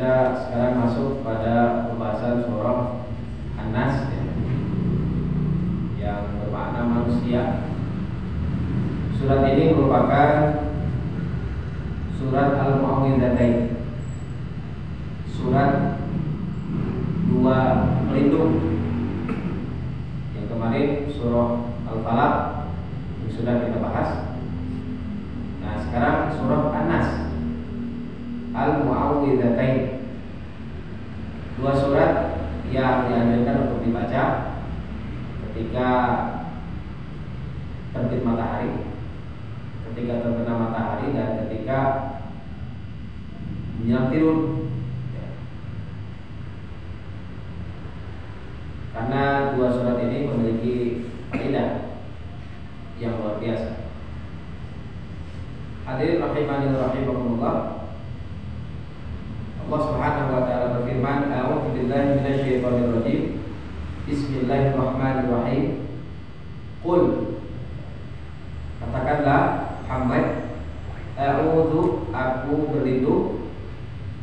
kita sekarang masuk pada pembahasan surah An-Nas yang bermakna manusia. Surat ini merupakan surat Al-Mu'awwidzatain, surat dua pelindung. Yang kemarin surah Al-Falaq yang sudah kita bahas. Nah, sekarang surah An-Nas, Al-Mu'awwidzatain, dua surat yang dianjurkan untuk dibaca ketika terbit matahari, ketika terbenam matahari, dan ketika menjelang tidur. Karena dua surat ini memiliki faedah yang luar biasa. Hadirin rahimani wa rahimakumullah. Allah Subhanahu wa taala berfirman, "A'udzu billahi minasyaitonir rajim. Bismillahirrahmanirrahim. Qul," katakanlah Muhammad, "A'udzu," aku berlindung,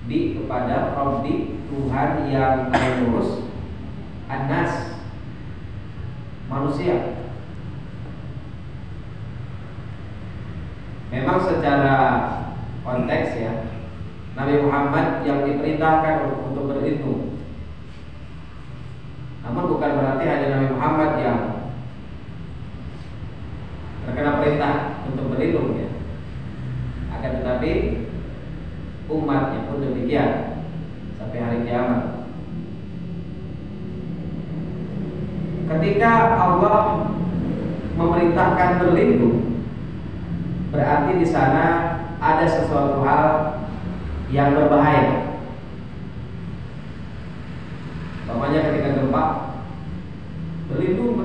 "bi," kepada, "Rabbi," Tuhan yang mengurus, "An-Nas," manusia. Memang secara konteks ya, Nabi Muhammad yang diperintahkan untuk berlindung. Namun bukan berarti hanya Nabi Muhammad yang terkena perintah untuk berlindung ya. Akan tetapi umatnya pun demikian sampai hari kiamat. Ketika Allah memerintahkan berlindung, berarti di sana ada sesuatu hal yang berbahaya. Umpamanya ketika gempa, berlindung.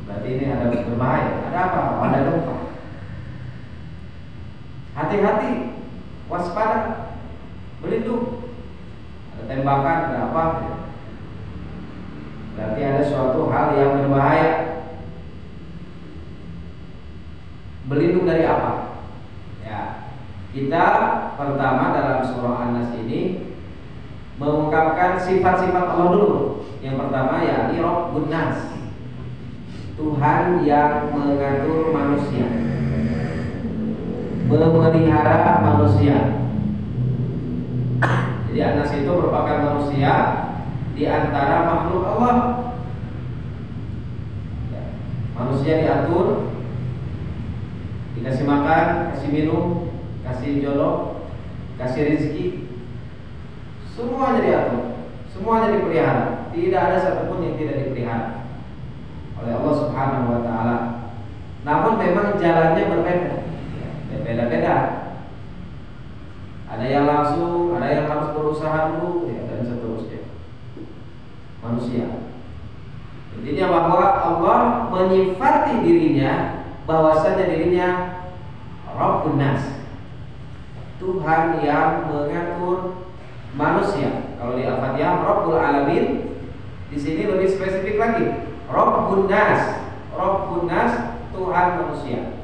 Berarti ini ada berbahaya. Ada apa? Ada gempa. Hati-hati, waspada, berlindung. Ada tembakan, ada apa? Berarti ada suatu hal yang berbahaya. Berlindung dari apa? Ya, kita pertama dalam surah An-Nas ini mengungkapkan sifat-sifat Allah dulu. Yang pertama yakni Rabbun Nas, Tuhan yang mengatur manusia, memelihara manusia. Jadi An-Nas itu merupakan manusia di antara makhluk Allah. Ya, manusia diatur, dikasih makan, kasih minum, kasih jodoh, kasih rezeki, semuanya diatur, semuanya dipelihara. Tidak ada satupun yang tidak dipelihara oleh Allah Subhanahu wa taala. Namun memang jalannya berbeda, beda-beda. Ada yang langsung, ada yang harus berusaha dulu, ya, dan seterusnya. Manusia. Intinya bahwa Allah menyifati dirinya bahwasanya dirinya Rabbun Nas, Tuhan yang mengatur manusia. Kalau di Al-Fatihah Rabbul Alamin, di sini lebih spesifik lagi, Rabbun Nas, Rabbun Nas, Tuhan manusia.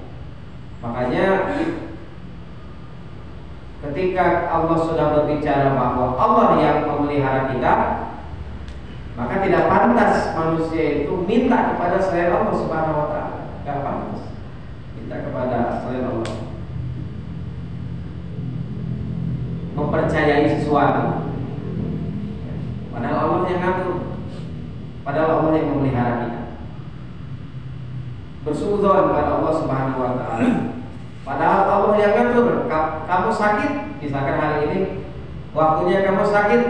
Makanya ketika Allah sudah berbicara bahwa Allah yang memelihara kita, maka tidak pantas manusia itu minta kepada selain Allah Subhanahu wa taala. Tidak pantas minta kepada selain Allah, mempercayai sesuatu, padahal Allah yang ngatur, padahal Allah yang memelihara kita. Bersuudzon pada Allah Subhanahu wa taala, padahal Allah yang ngatur. Kamu sakit, misalkan hari ini waktunya kamu sakit,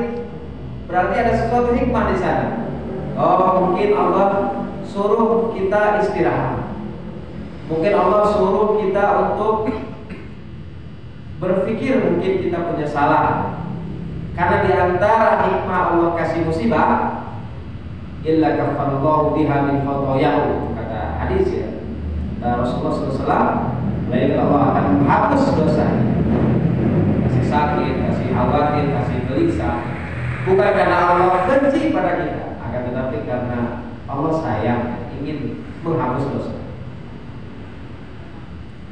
berarti ada sesuatu hikmah di sana. Oh, mungkin Allah suruh kita istirahat. Mungkin Allah suruh kita untuk berpikir, mungkin kita punya salah. Karena di antara hikmah Allah kasih musibah, illa kafarallahu biha min khotoyahu, kata hadis ya. Rasulullah SAW, lain Allah akan menghapus dosa. Kasih sakit, kasih khawatir, kasih gelisah, bukan karena Allah benci pada kita, akan tetapi karena Allah sayang, ingin menghapus dosa.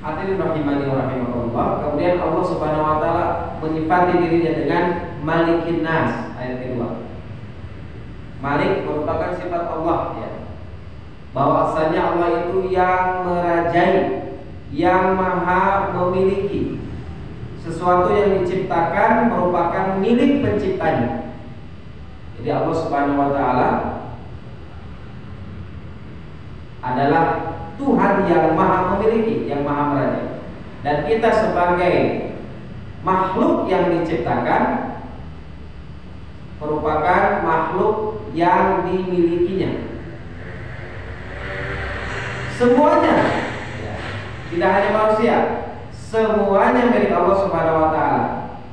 Hadirin rahimani wa rahimakumullah. Kemudian Allah Subhanahu wa taala menyifati dirinya dengan Malikin Nas, ayat kedua. Malik merupakan sifat Allah, ya. Bahwasanya Allah itu yang merajai, yang maha memiliki. Sesuatu yang diciptakan merupakan milik penciptanya. Jadi Allah Subhanahu wa taala adalah Tuhan yang maha memiliki, yang maha merajai. Dan kita sebagai makhluk yang diciptakan merupakan makhluk yang dimilikinya. Semuanya, ya, tidak hanya manusia, semuanya milik Allah Subhanahu wa taala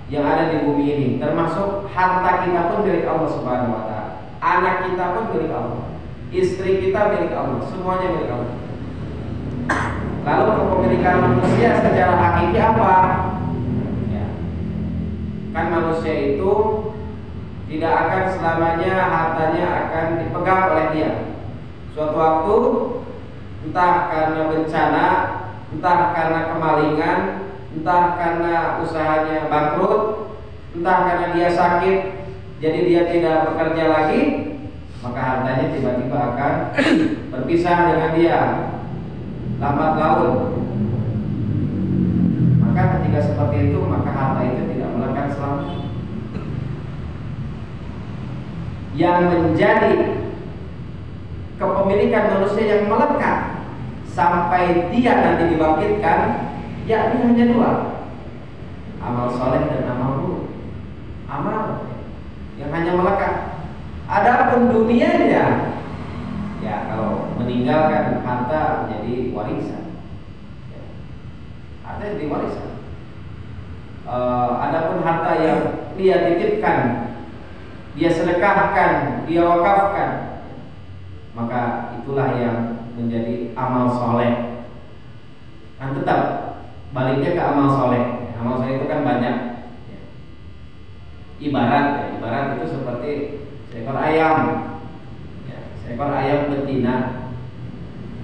yang ada di bumi ini, termasuk harta kita pun milik Allah Subhanahu wa taala. Anak kita pun milik Allah. Istri kita milik Allah, semuanya milik Allah. Lalu kepemilikan manusia secara hakiki apa? Ya. Kan manusia itu tidak akan selamanya hartanya akan dipegang oleh dia. Suatu waktu, entah karena bencana, entah karena kemalingan, entah karena usahanya bangkrut, entah karena dia sakit, jadi dia tidak bekerja lagi, maka hartanya tiba-tiba akan berpisah dengan dia, lambat laun. Maka ketika seperti itu, maka harta itu tidak melekat selamanya. Yang menjadi kepemilikan manusia yang melekat sampai dia nanti dibangkitkan, yakni hanya dua: amal soleh dan amal buruk. Amal yang hanya melekat. Adapun dunianya, ya kalau meninggalkan harta menjadi warisan, ya, harta jadi warisan. Adapun harta yang dia titipkan, dia sedekahkan, dia wakafkan, maka itulah yang menjadi amal soleh. Dan tetap baliknya ke amal soleh. Amal soleh itu kan banyak. Ibarat itu seperti seekor ayam. Ya, seekor ayam betina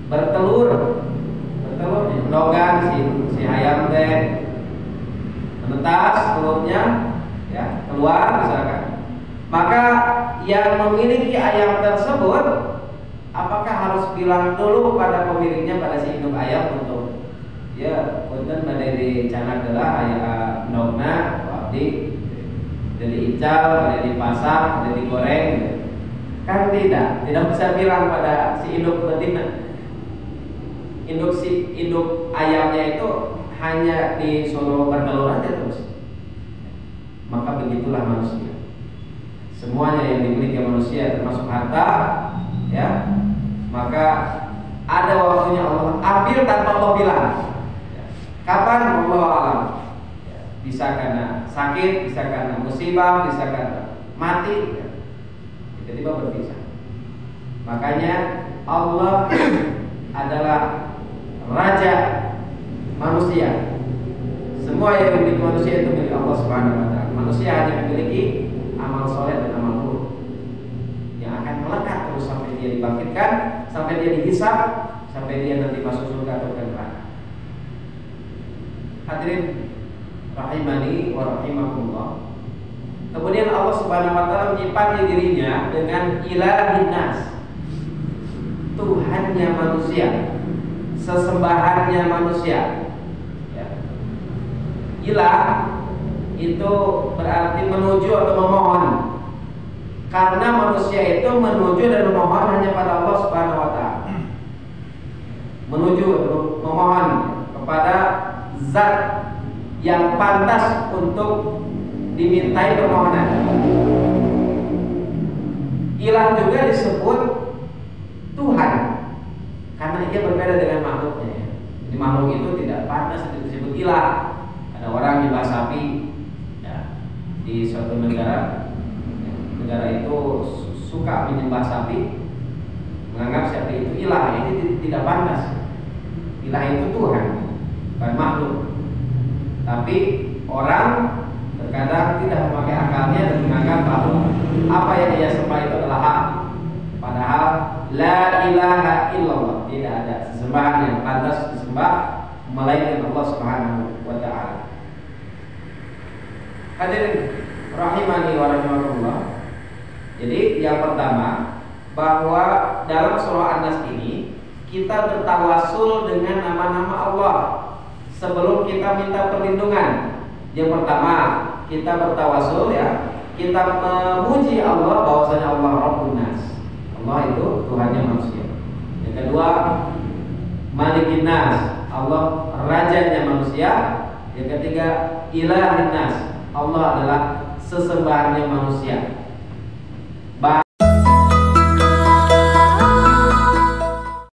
bertelur, nogan si ayam teh menetas telurnya, ya, keluar misalkan. Maka yang memiliki ayam tersebut, apakah harus bilang dulu pada pemiliknya, pada si induk ayam untuk ya punten pada di canak gelah ayam nogna abdi jadi ical, pada dipasak, pada digoreng, kan tidak bisa bilang pada si induk betina. Induk ayamnya itu hanya disuruh bertelur aja terus. Maka begitulah manusia. Semuanya yang dimiliki manusia termasuk harta, ya, maka ada waktunya Allah ambil tanpa Allah bilang. Ya. Kapan? Allah alam. Ya. Bisa karena sakit, bisa karena musibah, bisa karena mati, ya. Tiba-tiba berpisah. Makanya Allah adalah Raja manusia. Semua yang dimiliki manusia itu milik Allah Subhanahu wa taala. Manusia hanya memiliki amal soleh dan amal buruk yang akan melekat terus sampai dia dibangkitkan, sampai dia dihisab, sampai dia nanti masuk surga atau ke neraka. Hadirin rahimani wa rahimakumullah. Kemudian Allah Subhanahu wa taala menyifati dirinya dengan ilahin nas, Tuhannya manusia, sesembahannya manusia. Ya. Ilah itu berarti menuju atau memohon. Karena manusia itu menuju dan memohon hanya pada Allah Subhanahu wa taala. Menuju atau memohon kepada zat yang pantas untuk dimintai permohonan. Ilah juga disebut Tuhan karena dia berbeda dengan makhluknya. Jadi makhluk itu tidak pantas disebut ilah. Ada orang nyembah sapi, ya, di suatu negara itu suka menyembah sapi, menganggap sapi itu ilah. Ini tidak pantas. Ilah itu Tuhan, bukan makhluk. Tapi orang terkadang tidak memakai akalnya dan menganggap bahwa apa yang dia sembah itu adalah hak. Padahal la ilaha illallah, tidak ada sesembahan yang pantas disembah melainkan Allah Subhanahu wa taala. Hadirin rahimani wa rahimakumullah. Jadi yang pertama, bahwa dalam surah An-Nas ini kita bertawasul dengan nama-nama Allah sebelum kita minta perlindungan. Yang pertama, kita bertawasul ya, kita memuji Allah bahwasanya Allah Rabbun Nas. Allah itu Tuhannya manusia. Yang kedua, Malikin Nas, Allah rajanya manusia. Yang ketiga, Ilahin Nas, Allah adalah sesembahannya manusia.